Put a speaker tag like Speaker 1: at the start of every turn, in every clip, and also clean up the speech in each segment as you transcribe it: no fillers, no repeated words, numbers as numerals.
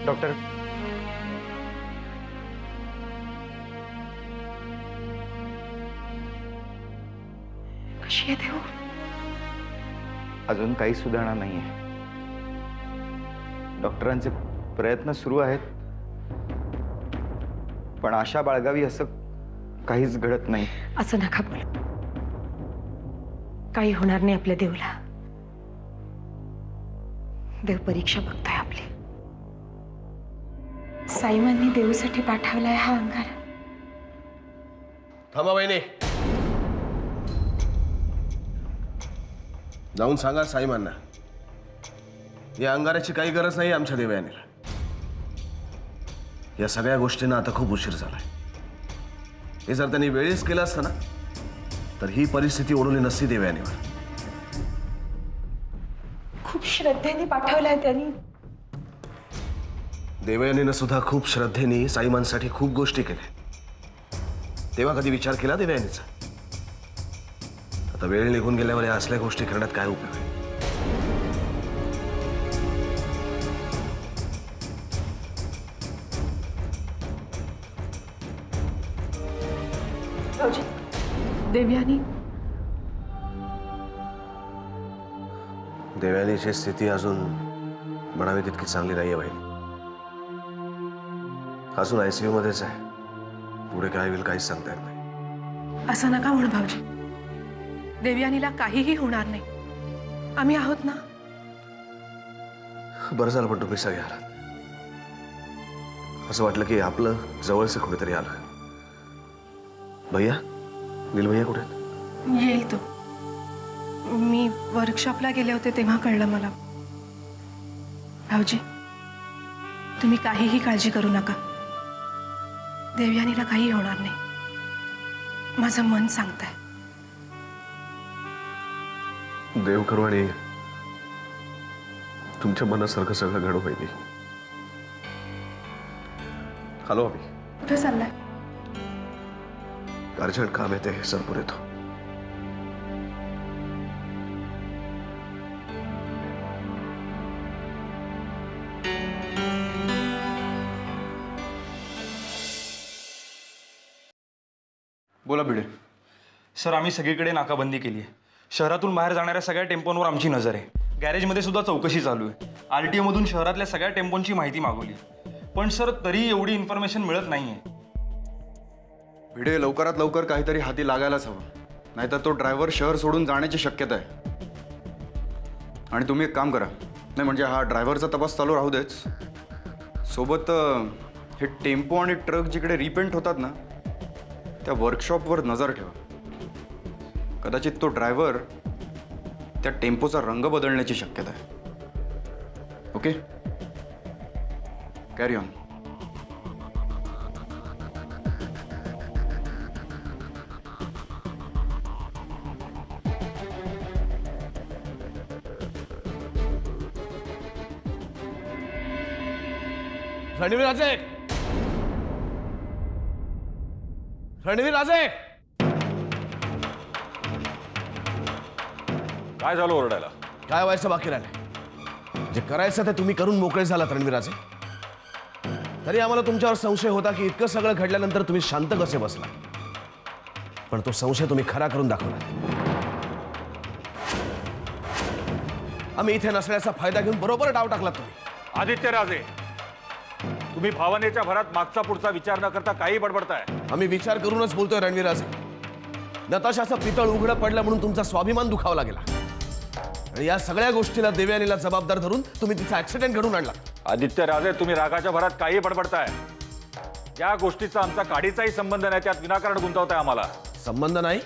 Speaker 1: Doctor,
Speaker 2: कशी आहे देव?
Speaker 1: अजून काही सुधारणा नाहीये. डॉक्टरांचे प्रयत्न सुरू आहेत, पण आशा बाळगावी असं काहीच घडत नाही.
Speaker 2: असं नका बोल. काही होणार नाही आपल्या देवला. देव परीक्षा बघताय आपली. साईमांनी देवसाठी पाठवलाय हा अंगार.
Speaker 3: थांबा बहिणी, जाऊन सांगा साईमांना या अंगाराची काही गरज नाही आमच्या देवयानीला. या सगळ्या गोष्टींना आता खूप उशीर झालाय. हे जर त्यांनी वेळेस केलं असतं ना तर ही परिस्थिती ओढवली नसती देवयानीवर.
Speaker 2: खूप श्रद्धेने पाठवलाय त्यांनी.
Speaker 3: देवयानीनं सुद्धा खूप श्रद्धेने साईमांसाठी खूप गोष्टी केल्या. तेव्हा कधी विचार केला देवयानीचा? आता वेळ निघून गेल्यावर या असल्या गोष्टी करण्यात काय उपयोग आहे?
Speaker 2: भाऊजी, देवयानी
Speaker 3: देवयानीची स्थिती अजून म्हणावी तितकी चांगली नाहीये बहीण. अजून ICU मध्येच आहे. पुढे काय होईल काहीच सांगता येत नाही.
Speaker 2: असं नका म्हणू भाऊजी. देवयानीला काहीही होणार नाही. आम्ही आहोत ना.
Speaker 3: बरं झालं पण तुम्ही सगळे आलात. असं वाटलं की आपलं जवळचं कुठेतरी आलं. भैया, नील भैया कुठे आहेत?
Speaker 2: येईल तो. मी वर्कशॉपला गेले होते तेव्हा कळलं मला. भाऊजी, तुम्ही काहीही काळजी करू नका. देवयानीला काही होणार नाही. माझं मन सांगतंय.
Speaker 3: देव करू आणि तुमच्या मनासारखं सगळं घडू बहिणी. हॅलो, अभि
Speaker 2: कुठे चाललाय?
Speaker 3: अर्जंट काम येते, सरपूर येतो.
Speaker 1: बोला भिडे.
Speaker 4: सर, आम्ही सगळीकडे नाकाबंदी केली आहे. शहरातून बाहेर जाणाऱ्या सगळ्या टेम्पोंवर आमची नजर आहे. गॅरेजमध्ये सुद्धा चौकशी चालू आहे. RTO मधून शहरातल्या सगळ्या टेम्पोंची माहिती मागवली. पण सर, तरी एवढी इन्फॉर्मेशन मिळत नाहीये.
Speaker 1: भिडे, लवकरात लवकर काहीतरी हाती लागायलाच हवं, नाहीतर तो ड्रायव्हर शहर सोडून जाण्याची शक्यता आहे. आणि तुम्ही एक काम करा, नाही म्हणजे हा ड्रायव्हरचा तपास चालू राहू देच, सोबत हे टेम्पो आणि ट्रक जिकडे रिपेंट होतात ना त्या वर्कशॉपवर नजर ठेवा. कदाचित तो ड्रायव्हर त्या टेम्पोचा रंग बदलण्याची शक्यता आहे. Okay, carry on.
Speaker 3: रणवीर राजे, रणवीर राजे,
Speaker 5: काय झालं ओरडायला?
Speaker 3: काय व्हायचं बाकी राहिलंय? जे करायचं ते तुम्ही करून मोकळे झालात रणवीर राजे. तरी आम्हाला तुमच्यावर संशय होता की इतकं सगळं घडल्यानंतर तुम्ही शांत कसे बसला. पण तो संशय तुम्ही खरा करून दाखवला. आम्ही इथे नसण्याचा फायदा घेऊन बरोबर डाव टाकला तुम्ही.
Speaker 5: आदित्य राजे, तुम्ही भावनेच्या भरात मागचा पुढचा विचार न करता काही बडबडताय.
Speaker 3: आम्ही विचार करूनच बोलतोय रणवीर राजे. नताशाचं पितळ उघडं पडलं म्हणून तुमचा स्वाभिमान दुखावला गेला. आणि या सगळ्या गोष्टीला देवयानीला जबाबदार धरून तुम्ही तिचा ऍक्सिडेंट घडून आणला.
Speaker 5: आदित्य राजे, तुम्ही रागाच्या भरात काही बडबडताय. या गोष्टीचा आमचा काडीचाही संबंध नाही. त्यात विनाकारण गुंतवताय आम्हाला.
Speaker 3: संबंध नाही.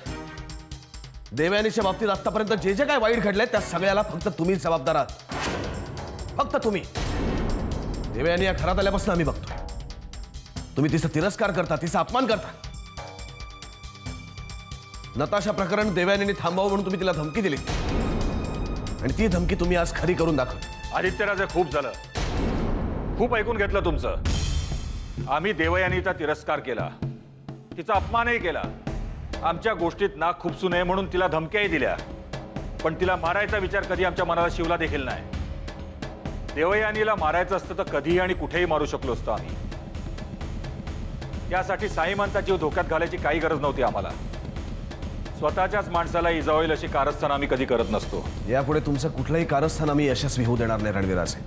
Speaker 3: देवयानीच्या बाबतीत आतापर्यंत जे जे काय वाईट घडलंय त्या सगळ्याला फक्त तुम्हीच जबाबदार आहात. फक्त तुम्ही. देवयानी या घरात आल्यापासून आम्ही बघतोय तुम्ही तिचा तिरस्कार करता, तिचा अपमान करता. नताशा प्रकरण देवयानीने थांबवावं म्हणून तुम्ही तिला धमकी दिली आणि ती धमकी तुम्ही आज खरी करून दाखवली.
Speaker 5: आदित्य राजे, खूप झालं. खूप ऐकून घेतलं तुमचं. आम्ही देवयानीचा तिरस्कार केला, तिचा अपमानही केला. आमच्या गोष्टीत नाक खुपसू नये म्हणून तिला धमक्याही दिल्या. पण तिला मारायचा विचार कधी आमच्या मनाला शिवला देखील नाही. देवयानीला मारायचं असतं तर कधीही आणि कुठेही मारू शकलो असतो आम्ही. त्यासाठी साईमंतचा जीव धोक्यात घालायची काही गरज नव्हती आम्हाला. स्वतःच्याच माणसाला इजा होईल अशी कारस्थान आम्ही कधी करत नसतो.
Speaker 3: यापुढे तुमचं कुठलंही कारस्थान आम्ही यशस्वी होऊ देणार नाही रणवीराचे.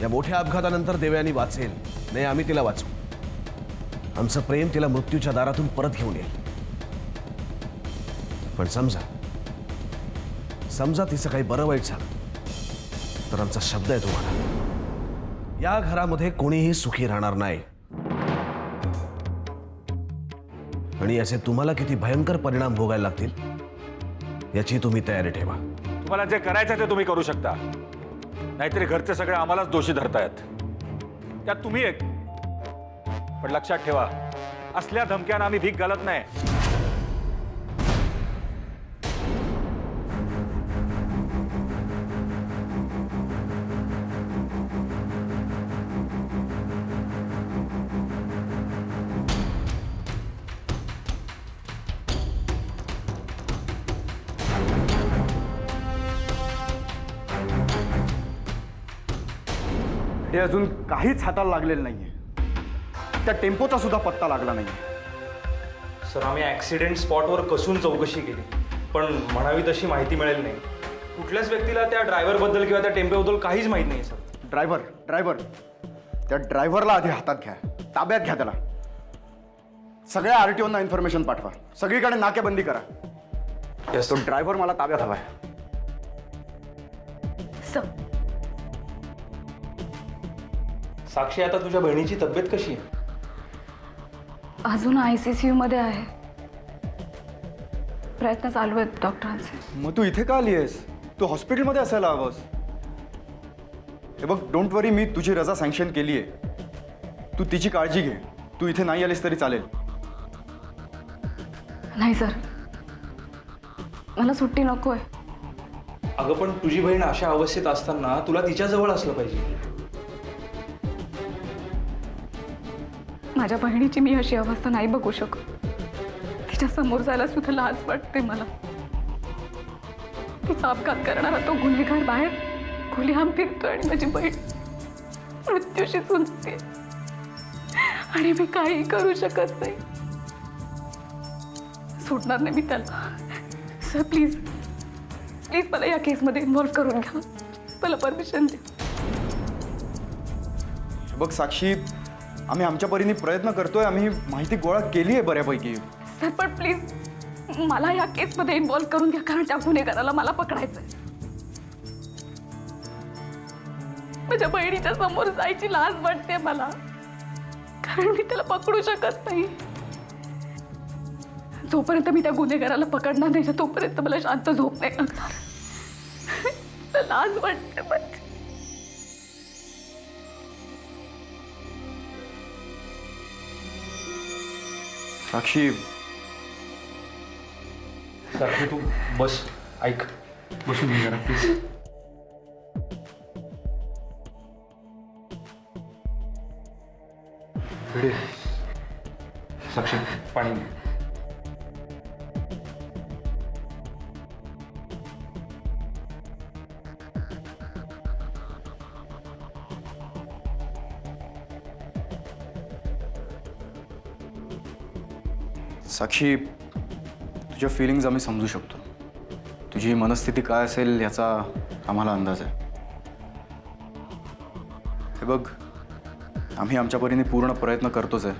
Speaker 3: या मोठ्या अपघातानंतर देवयानी वाचेल, नाही आम्ही तिला वाचू. आमचं प्रेम तिला मृत्यूच्या दारातून परत घेऊन येईल. पण समजा तिचं काही बरं वाईट झालं तर आमचा शब्द आहे तुम्हाला, या घरामध्ये कोणीही सुखी राहणार नाही. आणि याचे तुम्हाला किती भयंकर परिणाम भोगायला लागतील याची तुम्ही तयारी ठेवा.
Speaker 5: तुम्हाला जे करायचं ते तुम्ही करू शकता, नाहीतरी घरचे सगळे आम्हालाच दोषी धरतायत. त्यात तुम्ही एक. पण लक्षात ठेवा, असल्या धमक्यांना आम्ही भीक घालत नाही.
Speaker 1: हे अजून काहीच हाताला लागलेलं नाहीये. त्या टेम्पोचा सुद्धा पत्ता लागला नाहीये.
Speaker 4: सर, आम्ही ॲक्सिडेंट स्पॉटवर कसून चौकशी केली, पण म्हणावी तशी माहिती मिळेल नाही. कुठल्याच व्यक्तीला त्या ड्रायव्हरबद्दल किंवा त्या टेम्पोबद्दल काहीच माहीत नाही सर.
Speaker 1: ड्रायव्हर त्या ड्रायव्हरला आधी हातात घ्या, ताब्यात घ्या त्याला. सगळ्या आरटीओना इन्फॉर्मेशन पाठवा, सगळीकडे नाकेबंदी करा.
Speaker 4: Yes,
Speaker 1: तो ड्रायव्हर मला ताब्यात हवाय.
Speaker 4: साक्षी, आता तुझ्या बहिणीची तब्येत कशी आहे?
Speaker 6: अजून ICCU मध्ये आहे. प्रयत्न चालू आहेत डॉक्टरांचे.
Speaker 1: मग तू इथे का आली आहेस? तू हॉस्पिटलमध्ये असायला हवंस. हे बघ, डोंट वरी, मी तुझी रजा सँक्शन केली आहे. तू तिची काळजी घे. तू इथे नाही आलीस तरी चालेल.
Speaker 6: नाही सर, मला सुट्टी नको आहे.
Speaker 4: अगं, पण तुझी बहीण अशा अवस्थेत असताना तुला तिच्याजवळ असलं पाहिजे.
Speaker 6: माझ्या बहिणीची मी अशी अवस्था नाही बघू शकत. तिच्या समोर जायला सुद्धा लाज वाटते मला. तिचा अपघात करणारा तो गुन्हेगार बाहेर खुलेआम फिरतोय आणि माझी बहीण मृत्यूशी झुंजते आणि मी काही करू शकत नाही. सोडणार नाही मी त्याला. सर प्लीज प्लीज मला या केसमध्ये इन्व्हॉल्व करून घ्या. मला परमिशन द्या.
Speaker 1: हे बघ साक्षी, आम्ही आमच्या परीने प्रयत्न करतोय. आम्ही माहिती गोळा केली आहे बऱ्यापैकी.
Speaker 6: सर पण प्लीज मला या केसमध्ये इन्व्हॉल्व करून घ्या, कारण त्या गुन्हेगाराला मला पकडायचंय. माझ्या बहिणीच्या समोर जायची लाज वाटते मला, कारण मी त्याला पकडू शकत नाही. जोपर्यंत मी त्या गुन्हेगाराला पकडणार नाही तोपर्यंत मला शांत झोप नाही लागणार. लाज वाटते मला.
Speaker 1: साक्षी,
Speaker 4: साक्षी, तू बस, ऐक, बसून घे जरा प्लीज. साक्षी, पाणी घे.
Speaker 1: साक्षी, तुझ्या फिलिंग्ज आम्ही समजू शकतो. तुझी मनस्थिती काय असेल याचा आम्हाला अंदाज आहे. हे बघ, आम्ही आमच्या परीने पूर्ण प्रयत्न करतोच आहे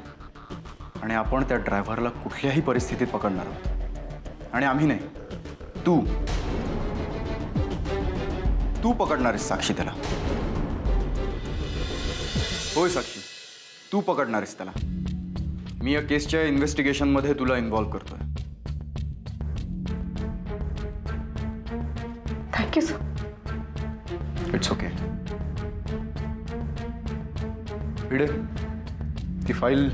Speaker 1: आणि आपण त्या ड्रायव्हरला कुठल्याही परिस्थितीत पकडणार आहोत. आणि आम्ही नाही, तू पकडणार आहेस साक्षी त्याला. होय साक्षी, तू पकडणार आहेस त्याला. मी या केसच्या इन्व्हेस्टिगेशनमध्ये तुला इन्व्हॉल्व करतोय.
Speaker 6: Thank you sir.
Speaker 1: It's okay. Bhide, ती फाईल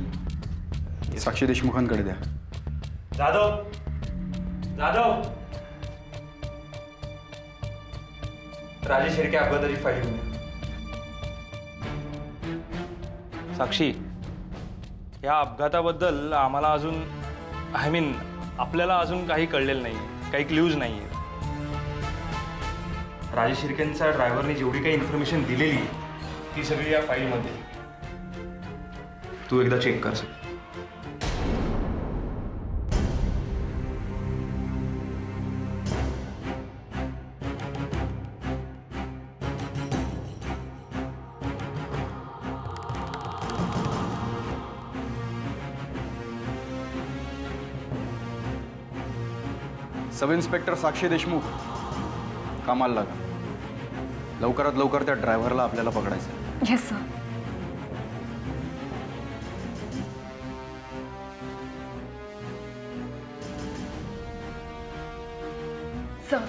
Speaker 1: साक्षी देशमुखांकडे द्या.
Speaker 4: जाधव, राजेश हिरके अपघाताची फाईल घेऊन ये. साक्षी, या अपघाताबद्दल आम्हाला अजून आपल्याला अजून काही कळलेलं नाही, काही क्ल्यूज नाही आहेत. राजेश शिर्केंच्या ड्रायव्हरने जेवढी काही इन्फॉर्मेशन दिलेली आहे, ती सगळी या फाईलमध्ये आहे. तू एकदा चेक कर सर.
Speaker 1: सब इन्स्पेक्टर साक्षी देशमुख, कामाला लागा. लवकरात लवकर त्या ड्रायव्हरला आपल्याला पकडायचं आहे.
Speaker 6: Yes sir. सर,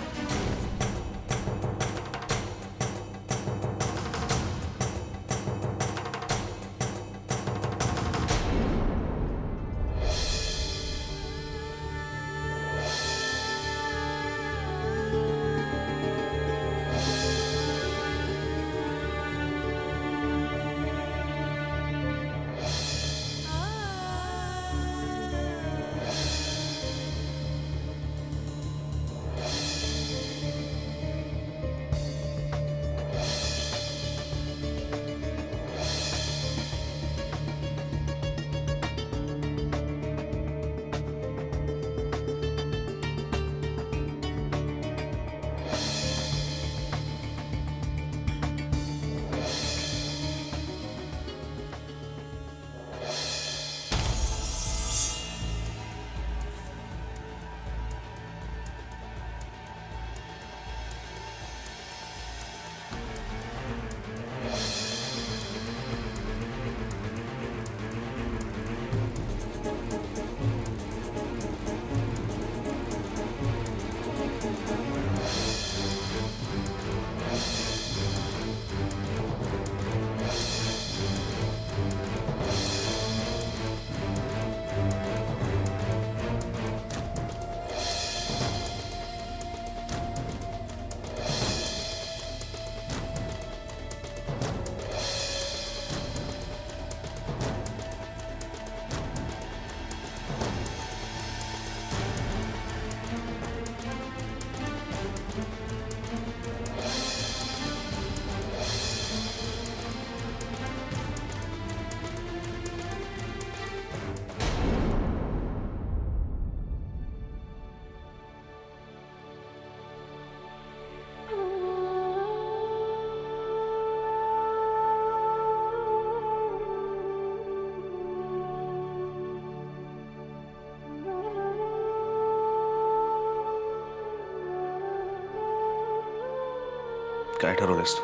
Speaker 3: काय ठरवलंयस तू?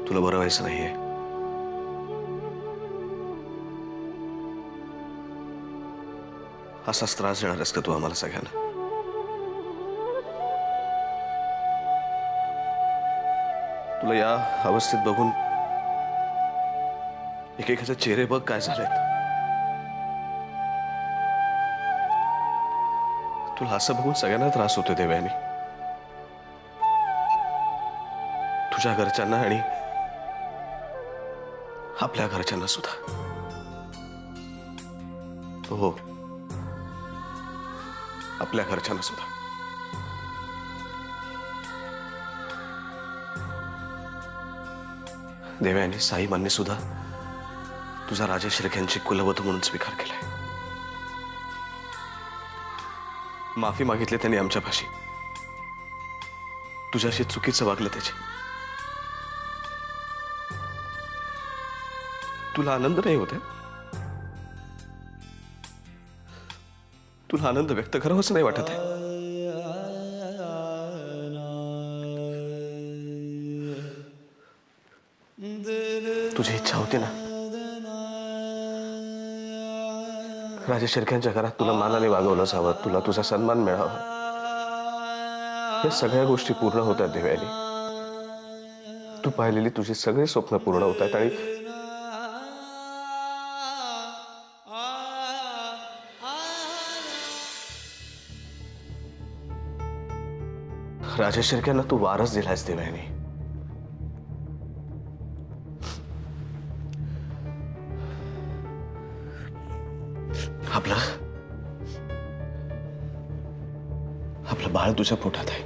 Speaker 3: तुला बरं व्हायचं नाहीये. असाच त्रास देणार आहेस का तू आम्हाला सगळ्यांना? तुला या अवस्थेत बघून एकेकाचे चेहरे बघ काय झालेत. तुला असं बघून सगळ्यांना त्रास होतोय देवयानी. तुझ्या घरच्यांना आणि आपल्या घरच्यांना सुद्धा. हो, आपल्या घरच्यांना सुद्धा. देवयानी, साईबांनी सुद्धा तुझा राजेश शिर्केंची कुलवधू म्हणून स्वीकार केलाय. माफी मागितली त्यांनी आमच्यापाशी. तुझ्याशी चुकीचं वागलं त्याचे. तुला आनंद नाही होत? तुला आनंद व्यक्त करावंच नाही वाटत आहे? तुझी इच्छा होती ना राजेश शिर्केंच्या घरात तुला मानाने वागवलं जावं, तुला तुझा सन्मान मिळावा. या सगळ्या गोष्टी पूर्ण होत आहेत देवयानी. तू पाहिलेली तुझी सगळी स्वप्न पूर्ण होत आहेत. आणि राजेश शिर्केंना तू वारस दिलायस देवयानी. आपलं बाळ तुझ्या पोटात आहे.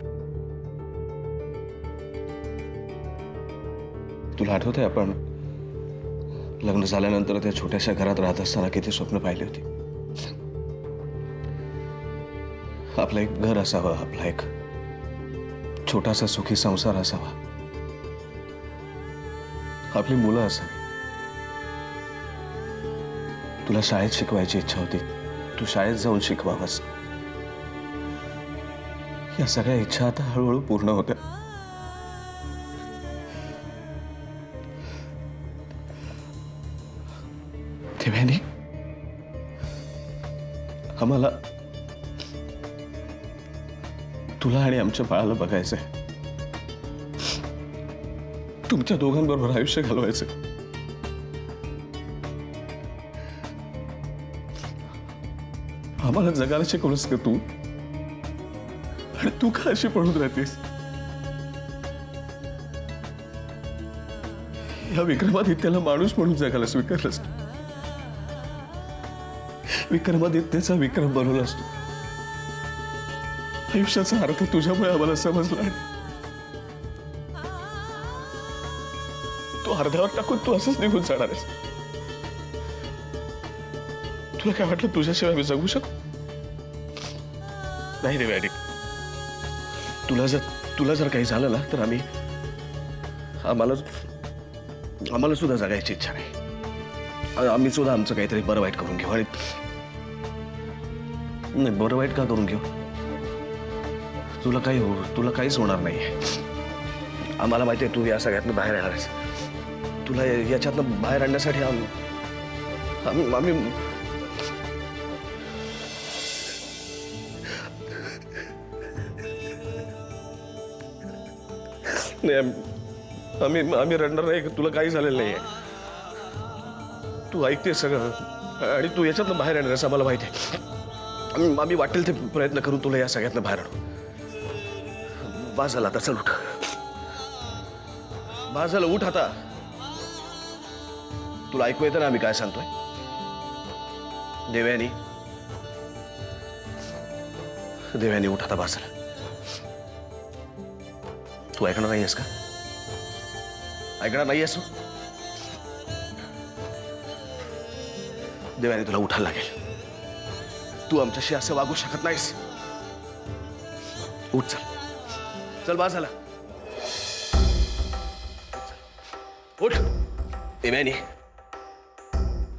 Speaker 3: तुला आठवतंय आपण लग्न झाल्यानंतर त्या छोट्याशा घरात राहत असताना किती स्वप्न पाहिली होती. आपलं एक घर असावं, आपला एक छोटासा सुखी संसार असावा, आपली मुलं असावी. तुला शाळेत शिकवायची इच्छा होती, तू शाळेत जाऊन शिकवावंस. या सगळ्या इच्छा आता हळूहळू पूर्ण होत्या. देवयानी, आम्हाला तुला आणि आमच्या बाळाला बघायचंय. तुमच्या दोघांबरोबर आयुष्य घालवायचंय. आम्हाला जगायला शिकवलंस का तू? आणि तू का अशी पडून राहतेस? या विक्रमादित्याला माणूस म्हणून जगायला स्वीकारलंस तू. विक्रमादित्याचा विक्रम बनवलास तू. आयुष्याचा अर्थ तुझ्यामुळे आम्हाला समजला. तू अर्ध्यावर टाकून तू असंच निघून जाणार आहेस. तुला काय वाटलं तुझ्याशिवाय आम्ही जगू शकतो? नाही देवयानी, तुला जर काही झालं ना तर आम्हाला सुद्धा जगायची इच्छा नाही. आम्ही सुद्धा आमचं काहीतरी बरं वाईट करून घेऊ. आणि नाही, बरं वाईट का करून घेऊ? तुला काहीच होणार नाही. आम्हाला माहिती आहे तू या सगळ्यातनं बाहेर येणार आहेस. तुला याच्यातनं बाहेर आणण्यासाठी आम्ही आम्ही रडणार नाही. तुला काही झालेलं नाहीये. तू ऐकते सगळं आणि तू याच्यातनं बाहेर येणार आहेस आम्हाला माहिती आहे. आम्ही वाटेल ते प्रयत्न करून तुला या सगळ्यातनं बाहेर आणू. बास झाला आता, चल उठ. बास झालं, उठ आता. तुला ऐकू येतं ना आम्ही काय सांगतोय? देवयानी उठ आता, बास झालं. तू ऐकणार नाहीयेस का? ऐकणार नाहीयेस तू? देवयानी तुला उठायला लागेल. तू आमच्याशी असं वागू शकत नाहीस. उठ, चल चल, बास झाला. उठ. देवयानी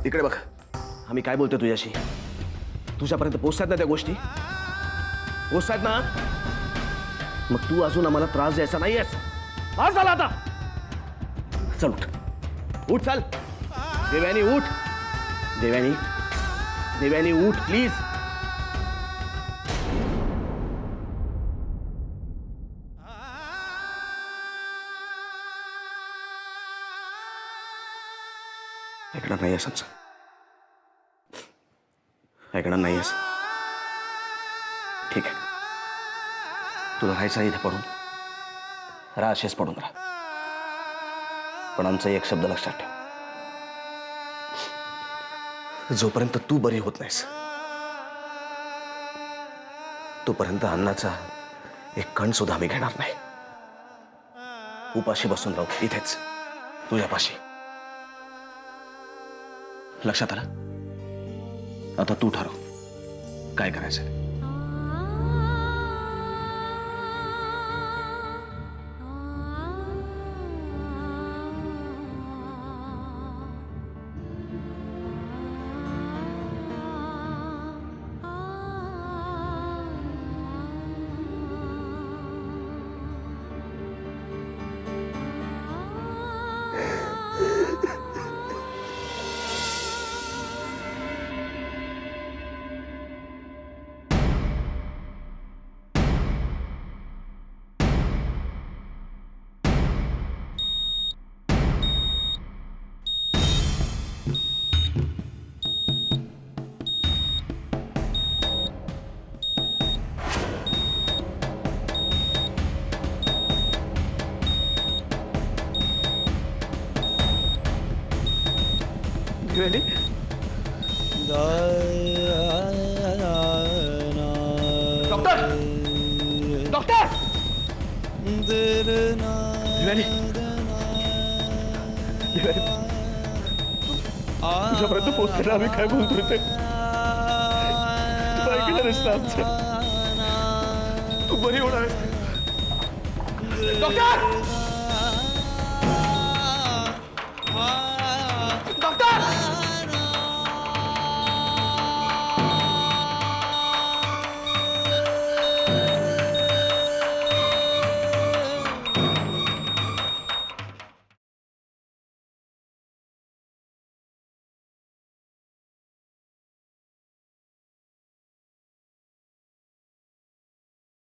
Speaker 3: इकडे बघ. आम्ही काय बोलतोय तुझ्याशी. तुझ्यापर्यंत पोचतात ना त्या गोष्टी? पोचतात ना? मग तू अजून आम्हाला त्रास द्यायचा नाहीयेस. बास झाला आता. चल उठ. उठ, चल. देवयानी उठ. देवयानी उठ प्लीज. ऐकणार नाहीयेस आमचं? ऐकणार नाहीयेस? ठीक आहे, तुला राहायचं इथे पडून राहा. असेच पडून राहा. पण आमचा एक शब्द लक्षात ठेव. जोपर्यंत तू बरी होत नाहीस तोपर्यंत अन्नाचा एक कण सुद्धा आम्ही घेणार नाही. उपाशी बसून राहू इथेच तुझ्यापाशी. लक्षात आलं? आता तू ठरव काय करायचं. देवयानी तुझ्यापर्यंत पोहोचताना आम्ही काय बोलतोय ते तू ऐकणारच ना आमचं. तू बरी होणार. डॉक्टर